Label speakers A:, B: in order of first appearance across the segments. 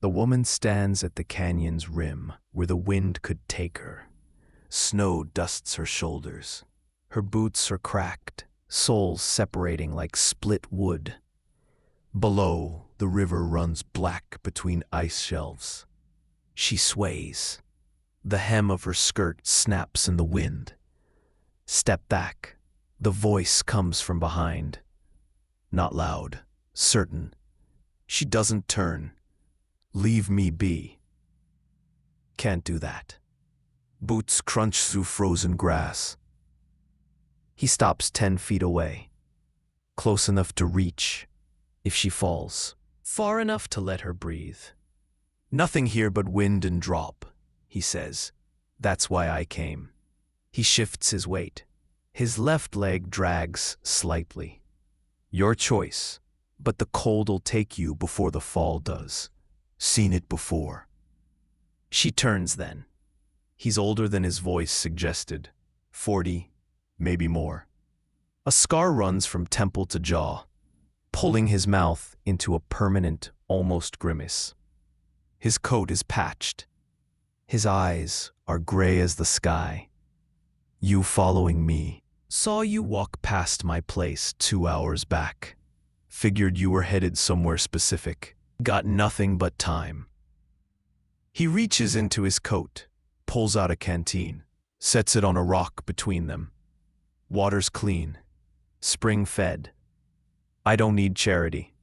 A: The woman stands at the canyon's rim where the wind could take her. Snow dusts her shoulders. Her boots are cracked, soles separating like split wood. Below, the river runs black between ice shelves. She sways. The hem of her skirt snaps in the wind. Step back. The voice comes from behind. Not loud, certain. She doesn't turn. Leave me be. Can't do that. Boots crunch through frozen grass. He stops 10 feet away, close enough to reach if she falls, far enough to let her breathe. Nothing here but wind and drop, he says. That's why I came. He shifts his weight. His left leg drags slightly. Your choice, but the cold'll take you before the fall does. Seen it before. She turns then. He's older than his voice suggested. 40, maybe more. A scar runs from temple to jaw, pulling his mouth into a permanent, almost grimace. His coat is patched. His eyes are gray as the sky. You following me. Saw you walk past my place 2 hours back. Figured you were headed somewhere specific. Got nothing but time. He reaches into his coat, pulls out a canteen, sets it on a rock between them. Water's clean, spring-fed. I don't need charity.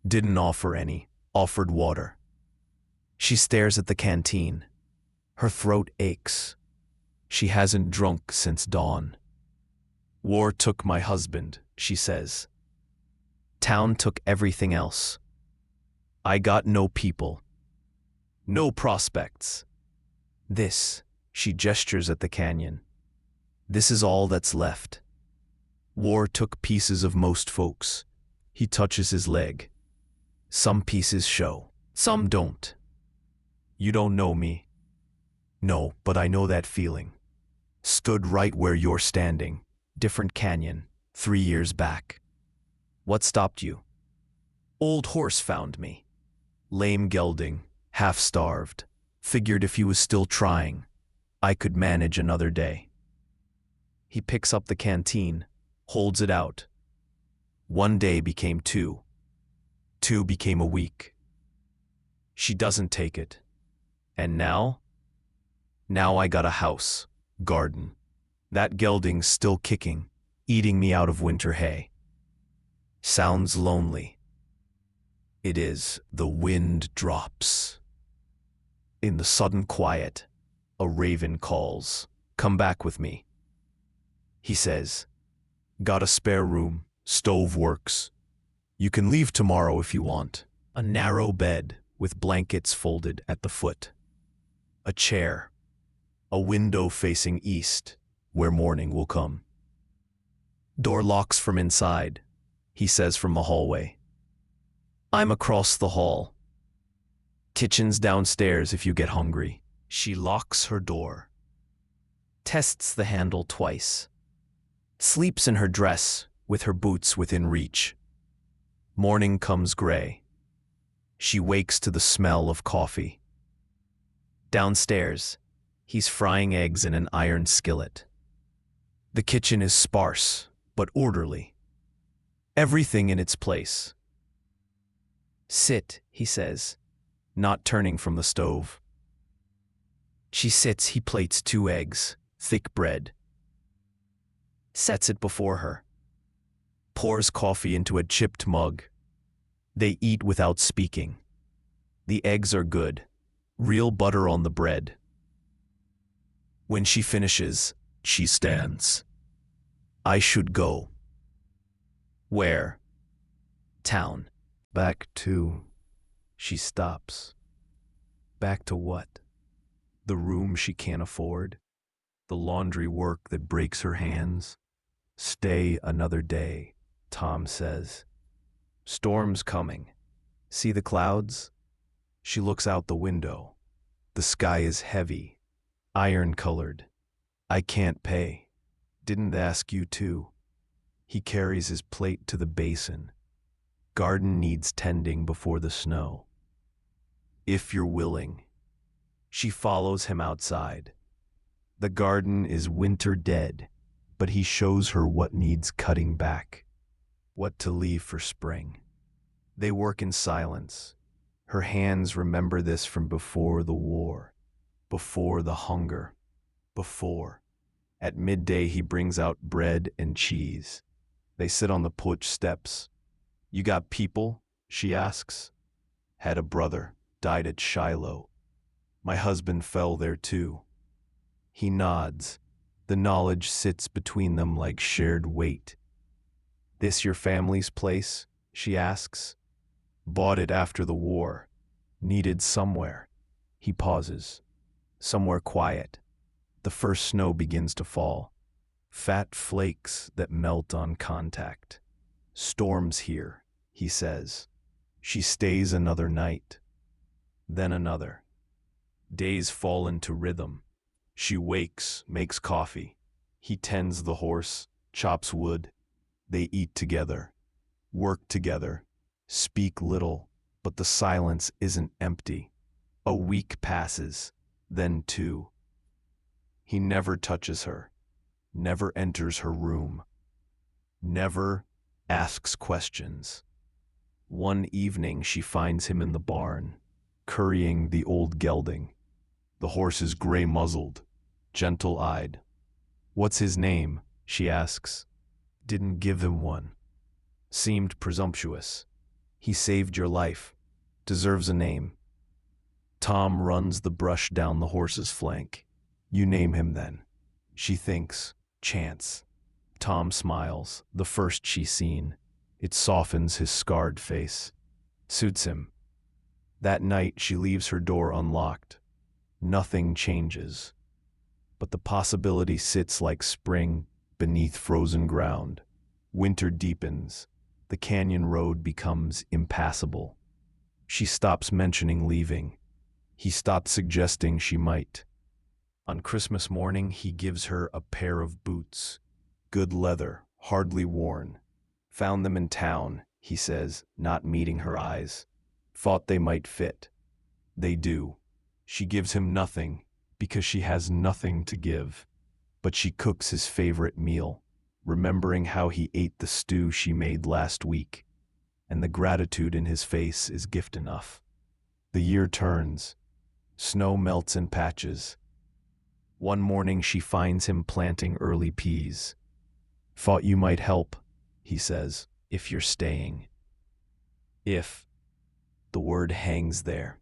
A: Didn't offer any, offered water. She stares at the canteen. Her throat aches. She hasn't drunk since dawn. War took my husband, she says. Town took everything else. I got no people. No prospects. This, she gestures at the canyon. This is all that's left. War took pieces of most folks. He touches his leg. Some pieces show, some don't. You don't know me. No, but I know that feeling. Stood right where you're standing. Different canyon, 3 years back. What stopped you? Old horse found me. Lame gelding, half-starved. Figured if he was still trying, I could manage another day. He picks up the canteen, holds it out. 1 day became 2. 2 became a week. She doesn't take it. And now? Now I got a house, garden. That gelding's still kicking, eating me out of winter hay. Sounds lonely. It is. The wind drops. In the sudden quiet, a raven calls. Come back with me. He says, got a spare room, stove works. You can leave tomorrow if you want. A narrow bed with blankets folded at the foot. A chair. A window facing east, where morning will come. Door locks from inside, he says from the hallway. I'm across the hall. Kitchen's downstairs if you get hungry. She locks her door. Tests the handle twice. Sleeps in her dress with her boots within reach. Morning comes gray. She wakes to the smell of coffee. Downstairs, he's frying eggs in an iron skillet. The kitchen is sparse, but orderly. Everything in its place. Sit, he says, not turning from the stove. She sits, he plates 2 eggs, thick bread. Sets it before her. Pours coffee into a chipped mug. They eat without speaking. The eggs are good. Real butter on the bread. When she finishes, she stands. I should go. Where? Town. Back to... She stops. Back to what? The room she can't afford? The laundry work that breaks her hands? Stay another day, Tom says. Storm's coming. See the clouds? She looks out the window. The sky is heavy, iron-colored. I can't pay. Didn't ask you to. He carries his plate to the basin. Garden needs tending before the snow. if you're willing. She follows him outside. The garden is winter dead, but he shows her what needs cutting back, what to leave for spring. They work in silence. Her hands remember this from before the war, before the hunger, before. At midday, he brings out bread and cheese. They sit on the porch steps. You got people? She asks. Had a brother, died at Shiloh. My husband fell there too. He nods. The knowledge sits between them like shared weight. This your family's place? She asks. Bought it after the war. Needed somewhere. He pauses. Somewhere quiet. The first snow begins to fall. Fat flakes that melt on contact. Storms here, he says. She stays another night. Then another. Days fall into rhythm. She wakes, makes coffee. He tends the horse, chops wood. They eat together, work together, speak little, but the silence isn't empty. A week passes, then two. He never touches her, never enters her room, never asks questions. One evening she finds him in the barn, currying the old gelding. The horse is gray-muzzled, gentle-eyed. What's his name? She asks. Didn't give him one. Seemed presumptuous. He saved your life. Deserves a name. Tom runs the brush down the horse's flank. You name him then. She thinks. Chance. Tom smiles, the first she's seen. It softens his scarred face. Suits him. That night she leaves her door unlocked. Nothing changes. But the possibility sits like spring beneath frozen ground. Winter deepens. The canyon road becomes impassable. She stops mentioning leaving. He stops suggesting she might. On Christmas morning, he gives her a pair of boots. Good leather, hardly worn. Found them in town, he says, not meeting her eyes. Thought they might fit. They do. She gives him nothing, because she has nothing to give. But she cooks his favorite meal, remembering how he ate the stew she made last week, and the gratitude in his face is gift enough. The year turns. Snow melts in patches. One morning she finds him planting early peas. Thought you might help, he says, if you're staying. If. The word hangs there.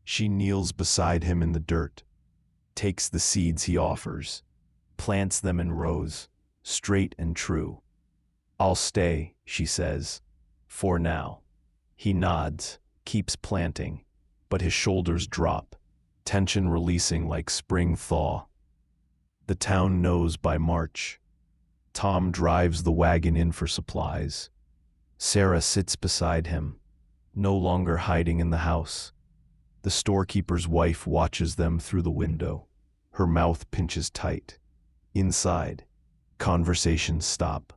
A: She kneels beside him in the dirt, takes the seeds he offers, plants them in rows, straight and true. I'll stay, she says, for now. He nods, keeps planting, but his shoulders drop, tension releasing like spring thaw. The town knows by March. Tom drives the wagon in for supplies. Sarah sits beside him, no longer hiding in the house. The storekeeper's wife watches them through the window. Her mouth pinches tight. Inside, conversations stop.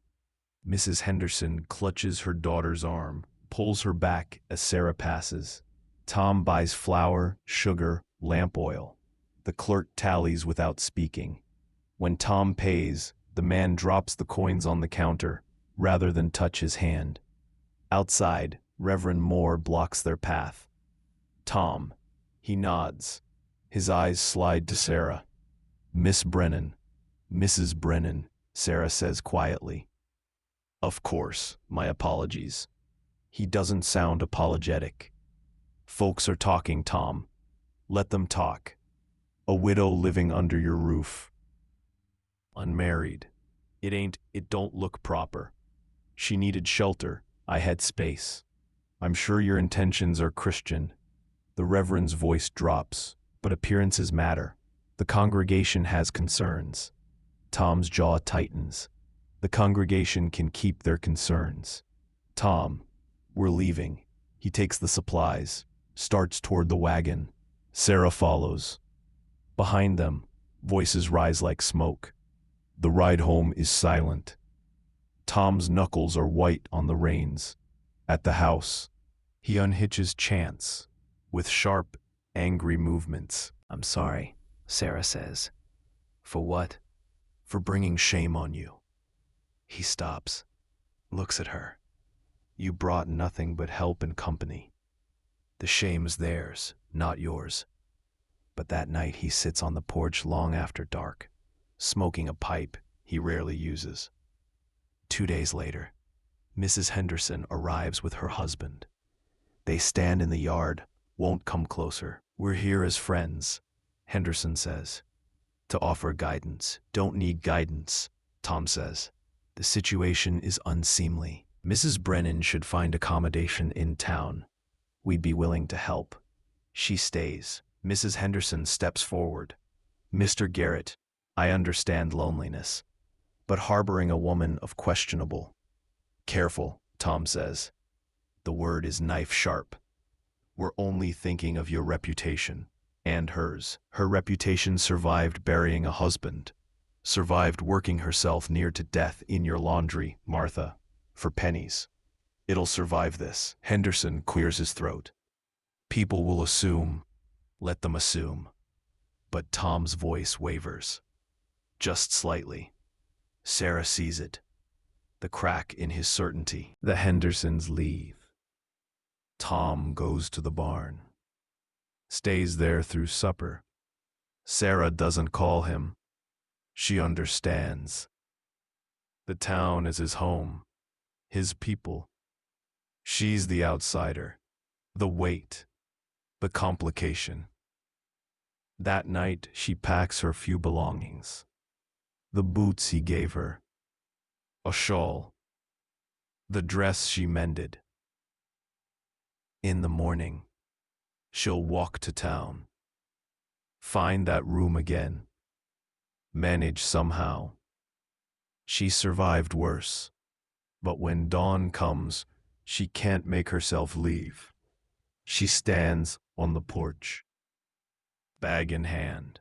A: Mrs. Henderson clutches her daughter's arm, pulls her back as Sarah passes. Tom buys flour, sugar, lamp oil. The clerk tallies without speaking. When Tom pays, the man drops the coins on the counter, rather than touch his hand. Outside, Reverend Moore blocks their path. Tom. He nods. His eyes slide to Sarah. Miss Brennan. Mrs. Brennan, Sarah says quietly. Of course, my apologies. He doesn't sound apologetic. Folks are talking, Tom. Let them talk. A widow living under your roof. Unmarried. It don't look proper. She needed shelter. I had space. I'm sure your intentions are Christian. The Reverend's voice drops, but appearances matter. The congregation has concerns. Tom's jaw tightens. The congregation can keep their concerns. Tom, we're leaving. He takes the supplies, starts toward the wagon. Sarah follows. Behind them, voices rise like smoke. The ride home is silent. Tom's knuckles are white on the reins. At the house, he unhitches Chance. with sharp, angry movements. "I'm sorry," Sarah says. "For what?" "For bringing shame on you." He stops, looks at her. "You brought nothing but help and company. The shame's theirs, not yours." But that night he sits on the porch long after dark, smoking a pipe he rarely uses. 2 days later, Mrs. Henderson arrives with her husband. They stand in the yard, won't come closer. "We're here as friends," Henderson says, "to offer guidance." "Don't need guidance," Tom says. "The situation is unseemly. Mrs. Brennan should find accommodation in town. We'd be willing to help." She stays. Mrs. Henderson steps forward. "Mr. Garrett, I understand loneliness, but harboring a woman of questionable—" "Careful," Tom says. The word is knife sharp. "We're only thinking of your reputation and hers. Her reputation survived burying a husband, survived working herself near to death in your laundry, Martha, for pennies. It'll survive this." Henderson clears his throat. "People will assume. Let them assume." But Tom's voice wavers. Just slightly. Sarah sees it. The crack in his certainty. The Hendersons leave. Tom goes to the barn. Stays there through supper. Sarah doesn't call him. She understands. The town is his home, his people. She's the outsider, the weight, the complication. That night she packs her few belongings. The boots he gave her, a shawl, the dress she mended. In the morning, she'll walk to town, find that room again, manage somehow. She survived worse, but when dawn comes, she can't make herself leave. She stands on the porch, bag in hand,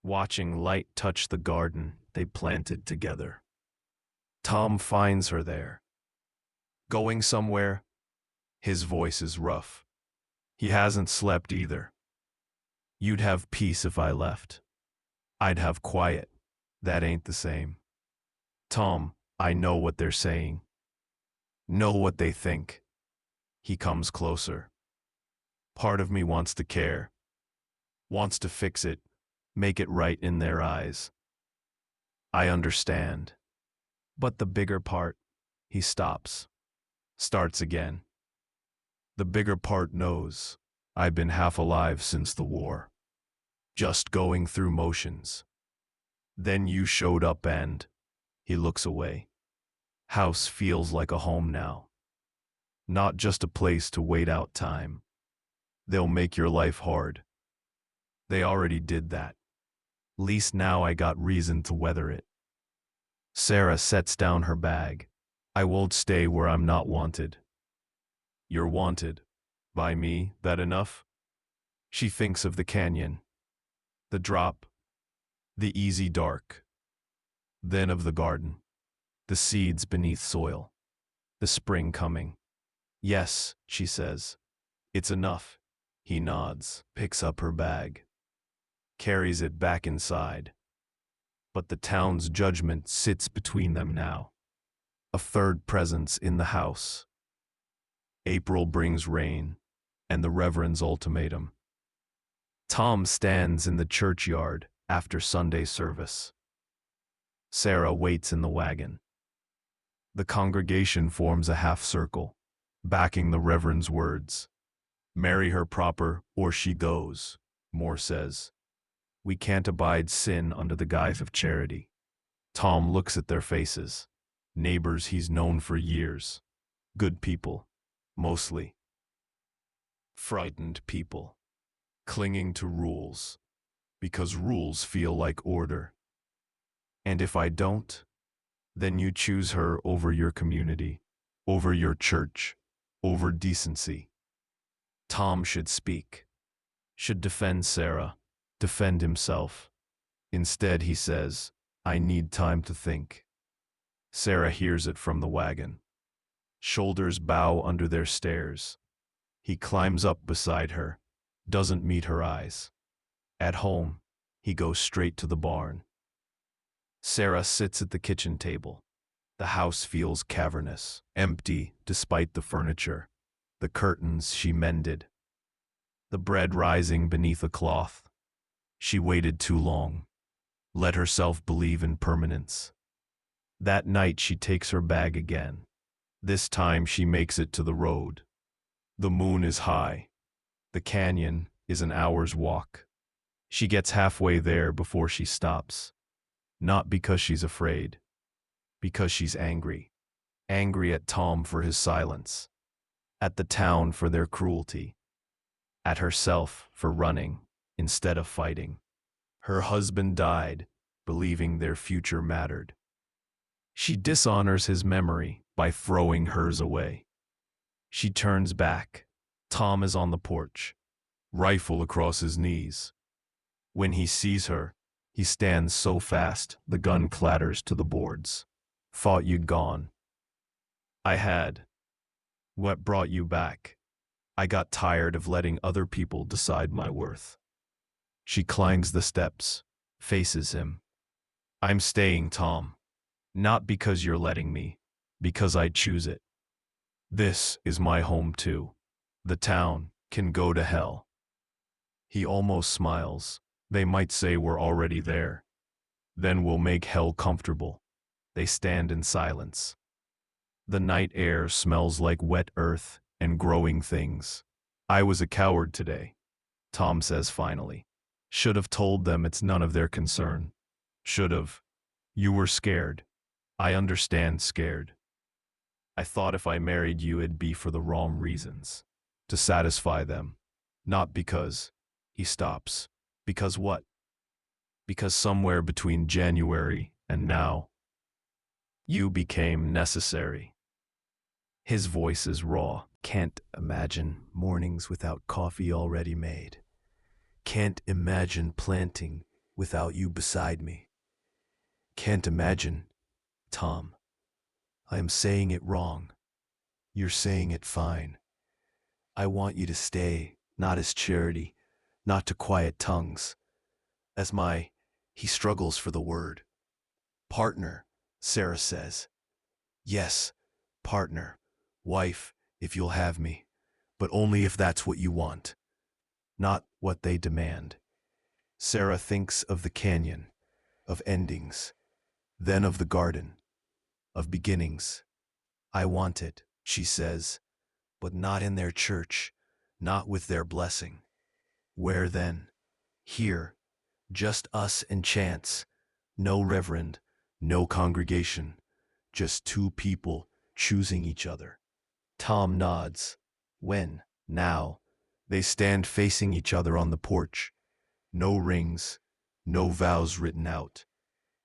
A: watching light touch the garden they planted together. Tom finds her there. "Going somewhere?" His voice is rough. He hasn't slept either. "You'd have peace if I left. I'd have quiet. That ain't the same." "Tom, I know what they're saying. Know what they think." He comes closer. "Part of me wants to care. Wants to fix it, make it right in their eyes. I understand. But the bigger part," he stops, starts again. "The bigger part knows I've been half alive since the war. Just going through motions. Then you showed up and—" He looks away. "House feels like a home now. Not just a place to wait out time. They'll make your life hard. They already did that. Least now I got reason to weather it." Sarah sets down her bag. "I won't stay where I'm not wanted." "You're wanted. By me, that enough?" She thinks of the canyon, the drop, the easy dark. Then of the garden, the seeds beneath soil, the spring coming. "Yes," she says. "It's enough." He nods, picks up her bag, carries it back inside. But the town's judgment sits between them now. A third presence in the house. April brings rain, and the Reverend's ultimatum. Tom stands in the churchyard after Sunday service. Sarah waits in the wagon. The congregation forms a half circle, backing the Reverend's words. "Marry her proper, or she goes," Moore says. "We can't abide sin under the guise of charity." Tom looks at their faces. Neighbors he's known for years. Good people, mostly. Frightened people, clinging to rules, because rules feel like order. "And if I don't, then you choose her over your community, over your church, over decency." Tom should speak, should defend Sarah, defend himself. Instead, he says, "I need time to think." Sarah hears it from the wagon. Shoulders bow under their stares. He climbs up beside her, doesn't meet her eyes. At home, he goes straight to the barn. Sarah sits at the kitchen table. The house feels cavernous, empty despite the furniture, the curtains she mended, the bread rising beneath a cloth. She waited too long, let herself believe in permanence. That night she takes her bag again. This time she makes it to the road. The moon is high. The canyon is an hour's walk. She gets halfway there before she stops. Not because she's afraid, because she's angry. Angry at Tom for his silence, at the town for their cruelty, at herself for running instead of fighting. Her husband died, believing their future mattered. She dishonors his memory by throwing hers away. She turns back. Tom is on the porch, rifle across his knees. When he sees her, he stands so fast the gun clatters to the boards. Thought you'd gone. I had. What brought you back? I got tired of letting other people decide my worth. She climbs the steps, faces him. I'm staying, Tom. Not because you're letting me, because I choose it. This is my home too. The town can go to hell. He almost smiles. They might say we're already there. Then we'll make hell comfortable. They stand in silence. The night air smells like wet earth and growing things. I was a coward today, Tom says finally. Should have told them it's none of their concern. Should have. You were scared. I understand scared. I thought if I married you it'd be for the wrong reasons. To satisfy them. Not because. He stops. Because what? Because somewhere between January and now, you became necessary. His voice is raw. Can't imagine mornings without coffee already made. Can't imagine planting without you beside me. Can't imagine, Tom. I am saying it wrong. You're saying it fine. I want you to stay, not as charity, not to quiet tongues. As my, he struggles for the word. Partner, Sarah says. Yes, partner, wife, if you'll have me, but only if that's what you want, not what they demand. Sarah thinks of the canyon, of endings, then of the garden, of beginnings. I want it, she says, but not in their church, not with their blessing. Where then? Here, just us and chance, no reverend, no congregation, just two people choosing each other. Tom nods. When? Now. They stand facing each other on the porch. No rings, no vows written out.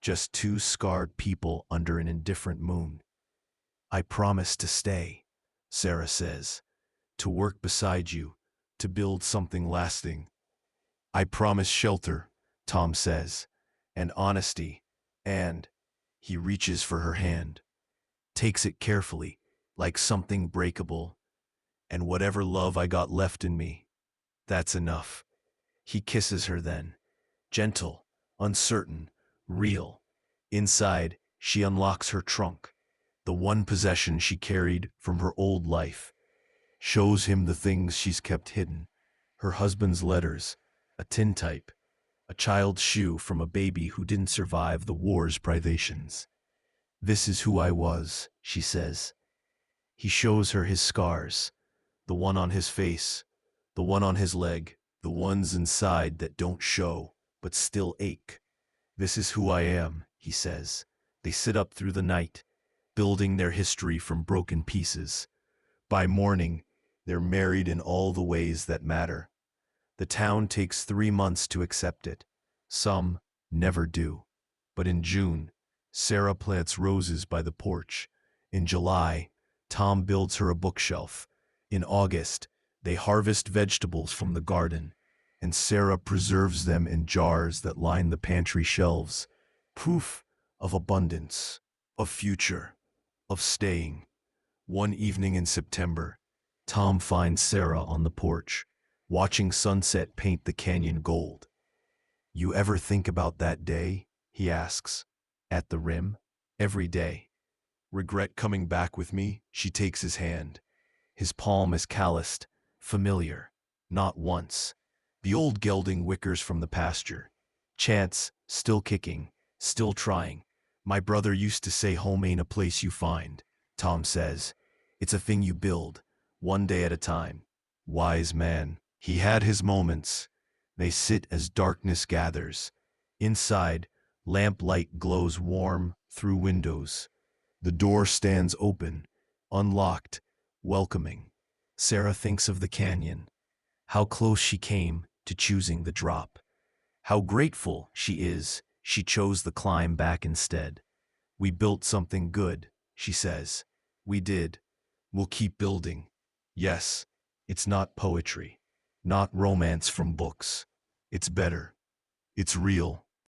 A: Just two scarred people under an indifferent moon. I promise to stay, Sarah says, to work beside you, to build something lasting. I promise shelter, Tom says, and honesty, and he reaches for her hand, takes it carefully, like something breakable, and whatever love I got left in me, that's enough. He kisses her then, gentle, uncertain, real. Inside, she unlocks her trunk, the one possession she carried from her old life, shows him the things she's kept hidden, her husband's letters, a tintype, a child's shoe from a baby who didn't survive the war's privations. This is who I was, she says. He shows her his scars, the one on his face, the one on his leg, the ones inside that don't show, but still ache. This is who I am, he says. They sit up through the night, building their history from broken pieces. By morning, they're married in all the ways that matter. The town takes 3 months to accept it. Some never do. But in June, Sarah plants roses by the porch. In July, Tom builds her a bookshelf. In August, they harvest vegetables from the garden, and Sarah preserves them in jars that line the pantry shelves. Proof of abundance, of future, of staying. One evening in September, Tom finds Sarah on the porch, watching sunset paint the canyon gold. You ever think about that day? He asks. At the rim? Every day. Regret coming back with me? She takes his hand. His palm is calloused, familiar. Not once. The old gelding wickers from the pasture. Chance, still kicking, still trying. My brother used to say home ain't a place you find. Tom says, it's a thing you build, one day at a time. Wise man. He had his moments. They sit as darkness gathers. Inside, lamplight glows warm through windows. The door stands open, unlocked, welcoming. Sarah thinks of the canyon, how close she came to choosing the drop. How grateful she is she chose the climb back instead. We built something good, she says. We did. We'll keep building. Yes, it's not poetry, not romance from books. It's better. It's real.